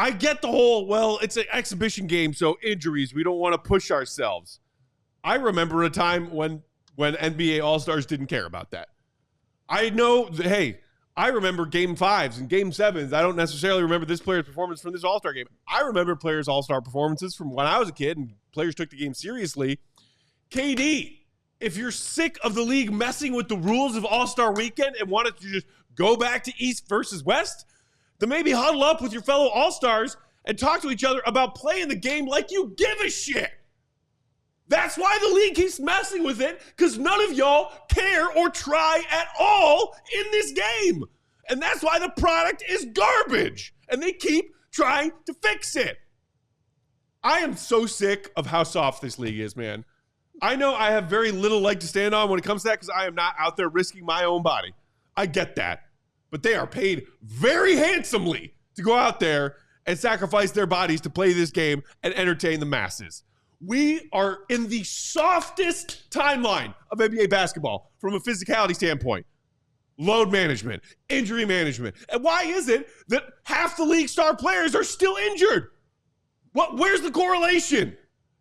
I get the whole, well, it's an exhibition game, so injuries, we don't want to push ourselves. I remember a time when NBA All-Stars didn't care about that. I know that, hey, I remember Game 5s and Game 7s. I don't necessarily remember this player's performance from this All-Star game. I remember players' All-Star performances from when I was a kid and players took the game seriously. KD, if you're sick of the league messing with the rules of All-Star Weekend and wanted to just go back to East versus West, then maybe huddle up with your fellow All-Stars and talk to each other about playing the game like you give a shit. That's why the league keeps messing with it, because none of y'all care or try at all in this game. And that's why the product is garbage. And they keep trying to fix it. I am so sick of how soft this league is, man. I know I have very little leg to stand on when it comes to that because I am not out there risking my own body. I get that. But they are paid very handsomely to go out there and sacrifice their bodies to play this game and entertain the masses. We are in the softest timeline of NBA basketball from a physicality standpoint. Load management, injury management. And why is it that half the league star players are still injured? Where's the correlation?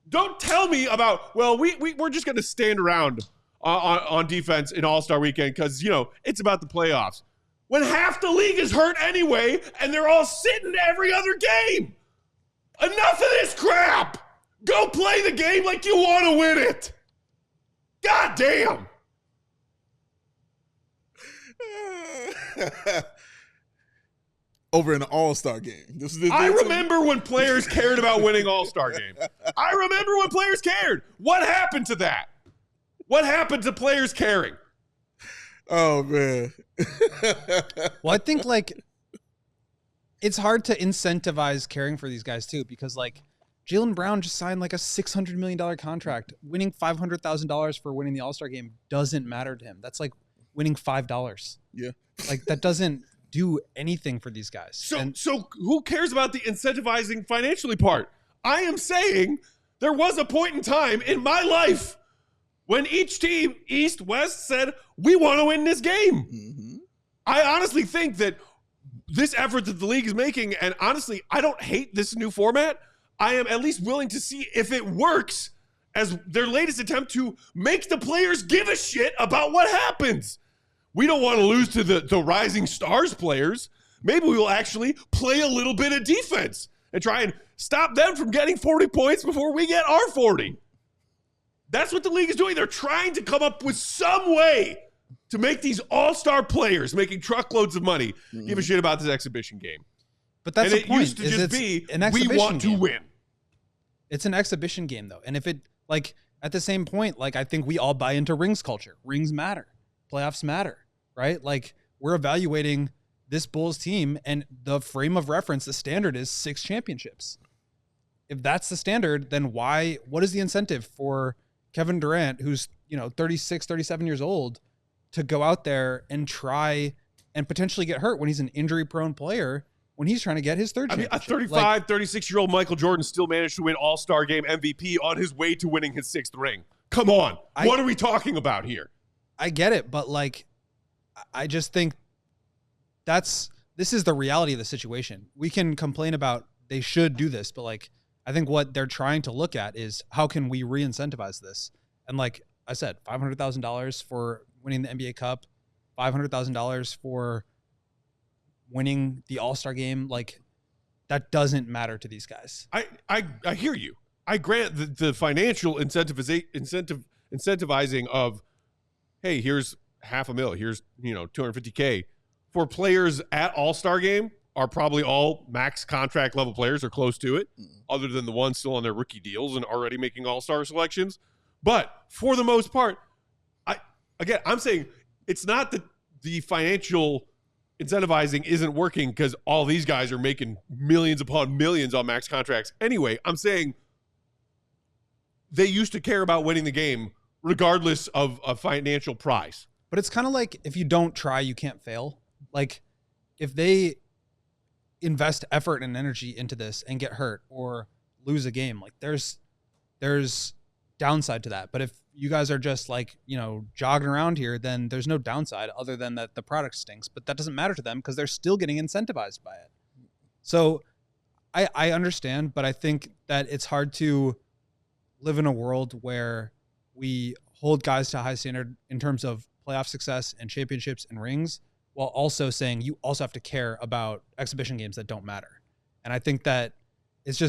Don't tell me about, well, we're just going to stand around on defense in All-Star Weekend because, it's about the playoffs. When half the league is hurt anyway and they're all sitting every other game. Enough of this crap. Go play the game like you want to win it. God damn. Over an All-Star game. I remember when players cared about winning All-Star games. I remember when players cared. What happened to that? What happened to players caring? Oh, man. Well, I think, it's hard to incentivize caring for these guys, too, because, Jaylen Brown just signed a $600 million contract. Winning $500,000 for winning the All-Star game doesn't matter to him. That's like winning $5. Yeah. That doesn't do anything for these guys. So who cares about the incentivizing financially part? I am saying there was a point in time in my life when each team, East, West, said, we want to win this game. Mm-hmm. I honestly think that this effort that the league is making, and honestly, I don't hate this new format. I am at least willing to see if it works as their latest attempt to make the players give a shit about what happens. We don't want to lose to the rising stars players. Maybe we will actually play a little bit of defense and try and stop them from getting 40 points before we get our 40. That's what the league is doing. They're trying to come up with some way to make these all-star players making truckloads of money give a shit about this exhibition game. But that's the point. Used to just be, we want to win. It's an exhibition game, though. And if it, at the same point, I think we all buy into rings culture. Rings matter. Playoffs matter, right? We're evaluating this Bulls team, and the frame of reference, the standard is 6 championships. If that's the standard, then what is the incentive for Kevin Durant, who's, 36, 37 years old, to go out there and try and potentially get hurt when he's an injury-prone player when he's trying to get his third championship? A 35, 36-year-old Michael Jordan still managed to win All-Star Game MVP on his way to winning his 6th ring. Come on. What are we talking about here? I get it, but I just think this is the reality of the situation. We can complain about they should do this, but I think what they're trying to look at is how can we re-incentivize this? And like I said, $500,000 for winning the NBA Cup, $500,000 for winning the All-Star game, that doesn't matter to these guys. I hear you. I grant the financial incentivizing of, hey, here's $500,000, here's $250K for players at All-Star game are probably all max contract level players or close to it, other than the ones still on their rookie deals and already making All-Star selections. But for the most part, I'm saying it's not that the financial incentivizing isn't working because all these guys are making millions upon millions on max contracts anyway. I'm saying they used to care about winning the game regardless of a financial prize. But it's kind of like if you don't try, you can't fail. If they invest effort and energy into this and get hurt or lose a game, there's downside to that. But if you guys are just jogging around here, then there's no downside other than that the product stinks. But that doesn't matter to them because they're still getting incentivized by it. So I understand, but I think that it's hard to live in a world where we hold guys to a high standard in terms of playoff success and championships and rings, while also saying you also have to care about exhibition games that don't matter. And I think that it's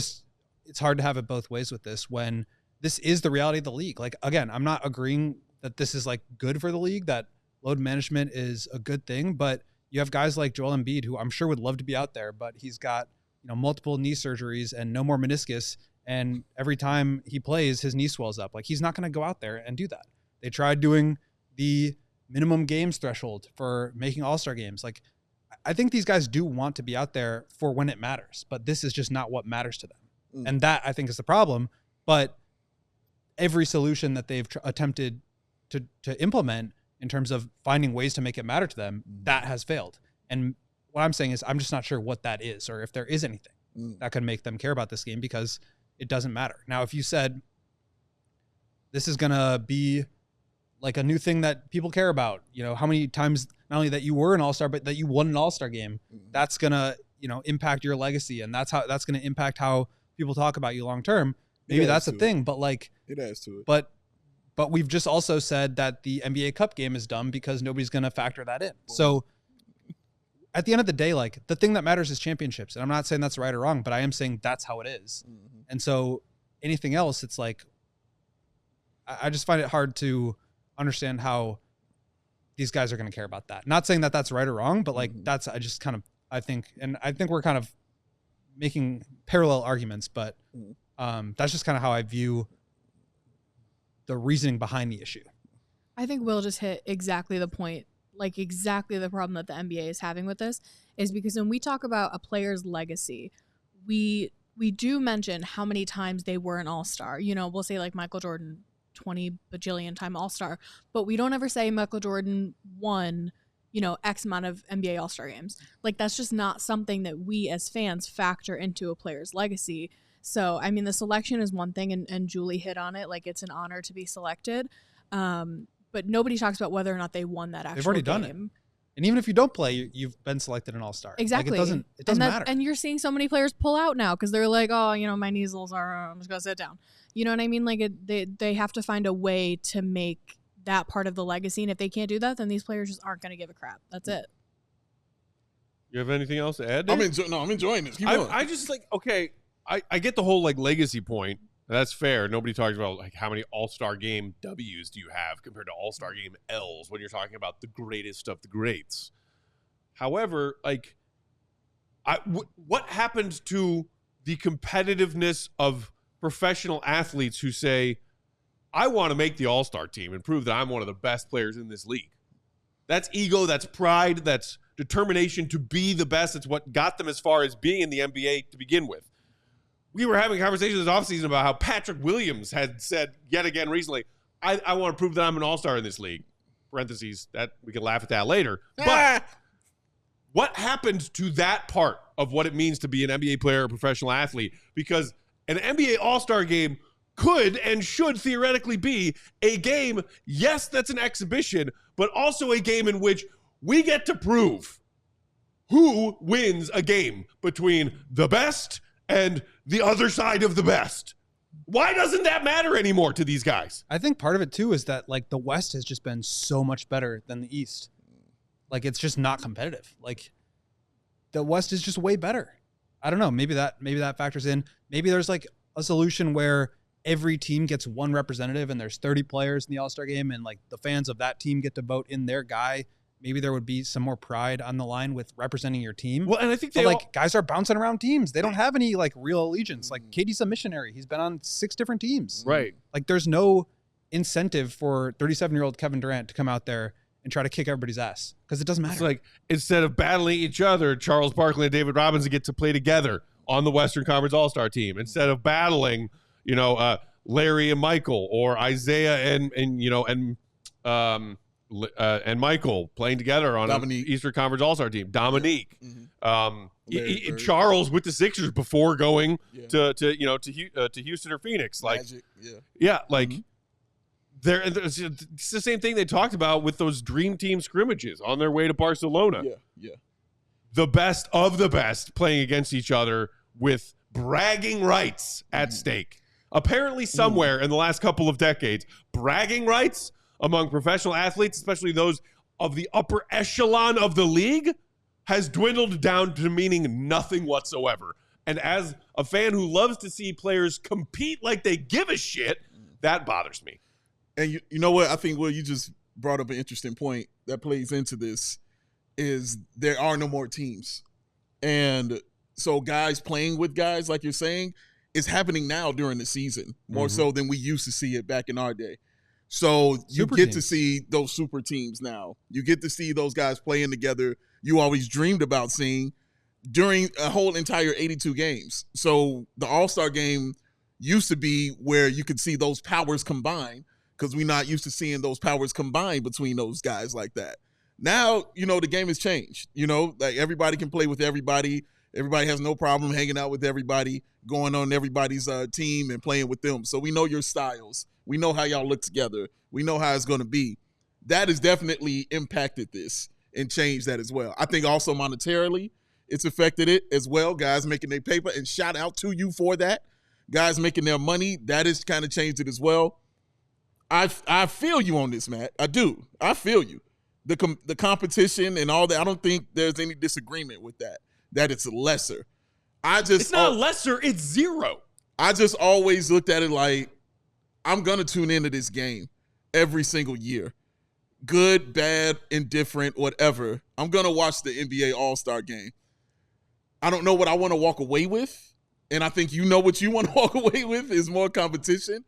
hard to have it both ways with this when this is the reality of the league. Like, again, I'm not agreeing that this is like good for the league, that load management is a good thing, but you have guys like Joel Embiid, who I'm sure would love to be out there, but he's got, multiple knee surgeries and no more meniscus. And every time he plays, his knee swells up. Like, he's not going to go out there and do that. They tried doing the minimum games threshold for making all-star games. Like, I think these guys do want to be out there for when it matters, but this is just not what matters to them. And that, I think, is the problem. But every solution that they've attempted to implement in terms of finding ways to make it matter to them, that has failed. And what I'm saying is I'm just not sure what that is, or if there is anything that could make them care about this game, because it doesn't matter. Now, if you said this is going to be like a new thing that people care about, how many times not only that you were an all-star, but that you won an all-star game, that's going to, impact your legacy. And that's going to impact how people talk about you long-term. Maybe that's a thing, but like it adds to it. But we've just also said that the NBA Cup game is dumb because nobody's going to factor that in. So at the end of the day, like, the thing that matters is championships. And I'm not saying that's right or wrong, but I am saying that's how it is. And so anything else, it's like, I just find it hard to understand how these guys are going to care about that. Not saying that that's right or wrong, but like, I think we're kind of making parallel arguments, but that's just kind of how I view the reasoning behind the issue. I think Will just hit exactly the point, like exactly the problem that the NBA is having with this, is because when we talk about a player's legacy, we do mention how many times they were an all-star. We'll say like Michael Jordan, 20 bajillion time all-star, but we don't ever say Michael Jordan won, X amount of NBA all-star games. Like, that's just not something that we as fans factor into a player's legacy. So, I mean, the selection is one thing, and Julie hit on it. Like, it's an honor to be selected. But nobody talks about whether or not they won that actual game. They've already done it. And even if you don't play, you've been selected an all-star. Exactly. Like, it doesn't matter. And you're seeing so many players pull out now because they're like, oh, my measles are, I'm just going to sit down. You know what I mean? Like, they have to find a way to make that part of the legacy. And if they can't do that, then these players just aren't going to give a crap. That's it. You have anything else to add? I'm enjoying this. Keep going. I just like, okay, I get the whole like legacy point. That's fair. Nobody talks about like how many All-Star Game W's do you have compared to All-Star Game L's when you're talking about the greatest of the greats. However, like, what happened to the competitiveness of professional athletes who say, I want to make the All-Star team and prove that I'm one of the best players in this league? That's ego, that's pride, that's determination to be the best. It's what got them as far as being in the NBA to begin with. We were having conversations this offseason about how Patrick Williams had said yet again recently, I want to prove that I'm an all-star in this league. Parentheses, that we can laugh at that later. But what happened to that part of what it means to be an NBA player or professional athlete? Because an NBA all-star game could and should theoretically be a game, yes, that's an exhibition, but also a game in which we get to prove who wins a game between the best and the other side of the best. Why doesn't that matter anymore to these guys? I think part of it too is that like the West has just been so much better than the East. Like, it's just not competitive. Like, the West is just way better. I don't know. Maybe that factors in. Maybe there's like a solution where every team gets one representative and there's 30 players in the All-Star game and like the fans of that team get to vote in their guy. Maybe there would be some more pride on the line with representing your team. Well, and I think guys are bouncing around teams. They don't have any like real allegiance. Like, KD's a missionary. He's been on 6 different teams. Right. Like, there's no incentive for 37-year-old Kevin Durant to come out there and try to kick everybody's ass because it doesn't matter. It's like, instead of battling each other, Charles Barkley and David Robinson get to play together on the Western Conference All-Star team. Instead of battling, Larry and Michael, or Isaiah and Michael playing together on an Eastern Conference All-Star team. Dominique, Charles with the Sixers before going to Houston or Phoenix. Like, Magic, it's the same thing they talked about with those dream team scrimmages on their way to Barcelona. Yeah. The best of the best playing against each other with bragging rights at stake. Apparently somewhere in the last couple of decades, bragging rights among professional athletes, especially those of the upper echelon of the league, has dwindled down to meaning nothing whatsoever. And as a fan who loves to see players compete like they give a shit, that bothers me. And you know what? I think, Will, you just brought up an interesting point that plays into this is there are no more teams. And so guys playing with guys, like you're saying, is happening now during the season, more so than we used to see it back in our day. So you get to see those super teams now. You get to see those guys playing together you always dreamed about seeing during a whole entire 82 games. So the All-Star game used to be where you could see those powers combine because we're not used to seeing those powers combine between those guys like that. Now, the game has changed. Like everybody can play with everybody. Everybody has no problem hanging out with everybody, going on everybody's team and playing with them. So we know your styles. We know how y'all look together. We know how it's going to be. That has definitely impacted this and changed that as well. I think also monetarily, it's affected it as well. Guys making their paper, and shout out to you for that. Guys making their money, that has kind of changed it as well. I feel you on this, Matt. I do. I feel you. The competition and all that, I don't think there's any disagreement with that it's lesser. It's not lesser, it's zero. I just always looked at it like, I'm going to tune into this game every single year. Good, bad, indifferent, whatever. I'm going to watch the NBA All-Star game. I don't know what I want to walk away with, and I think you know what you want to walk away with is more competition.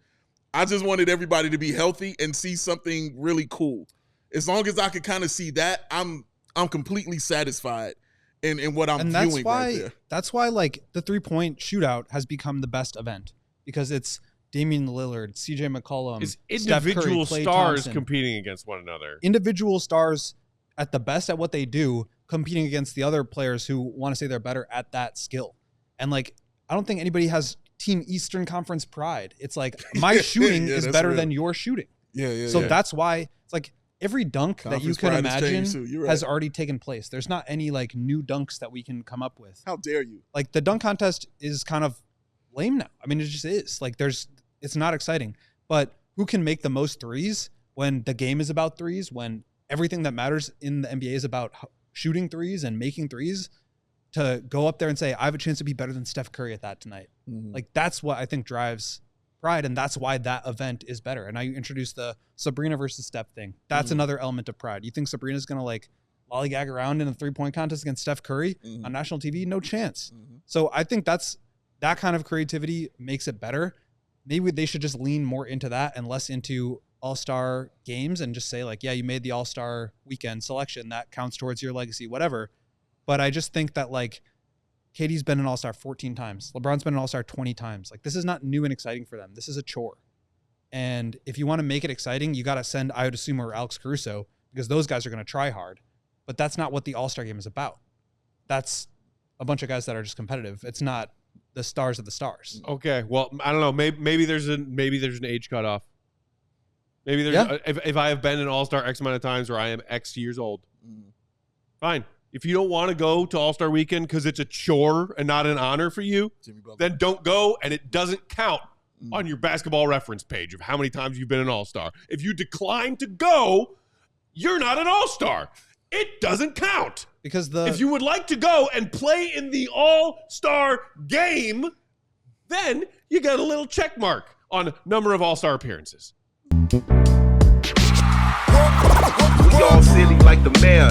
I just wanted everybody to be healthy and see something really cool. As long as I could kind of see that, I'm completely satisfied in what I'm viewing right there. That's why, like, the three-point shootout has become the best event because it's Damian Lillard, CJ McCollum, is Steph individual Curry, Klay stars Thompson. competing against one another. Individual stars at the best at what they do, competing against the other players who want to say they're better at that skill. And like, I don't think anybody has Team Eastern Conference pride. It's like my shooting is better than your shooting. So that's why it's like every dunk that you can imagine has already taken place. There's not any like new dunks that we can come up with. How dare you? Like the dunk contest is kind of lame now. I mean, it just is. Like it's not exciting. But who can make the most threes when the game is about threes, when everything that matters in the NBA is about shooting threes and making threes, to go up there and say, I have a chance to be better than Steph Curry at that tonight. Like that's what I think drives pride, and that's why that event is better. And now you introduce the Sabrina versus Steph thing. That's another element of pride. You think Sabrina's going to like lollygag around in a 3-point contest against Steph Curry on national TV? No chance. So I think that kind of creativity makes it better. Maybe they should just lean more into that and less into all-star games and just say like, yeah, you made the all-star weekend selection. That counts towards your legacy, whatever. But I just think that like KD's been an all-star 14 times. LeBron's been an all-star 20 times. Like this is not new and exciting for them. This is a chore. And if you want to make it exciting, you got to send Ayo Dosunmu or Alex Caruso because those guys are going to try hard. But that's not what the all-star game is about. That's a bunch of guys that are just competitive. It's not the stars of the stars. Okay. Well, I don't know. Maybe there's an age cutoff. Maybe there's if I have been an all-star X amount of times or I am X years old. Fine. If you don't want to go to All-Star Weekend because it's a chore and not an honor for you, then don't go, and it doesn't count on your basketball reference page of how many times you've been an all-star. If you decline to go, you're not an all-star. It doesn't count. Because if you would like to go and play in the all-star game, then you got a little check mark on number of all-star appearances. We all silly like the mayor.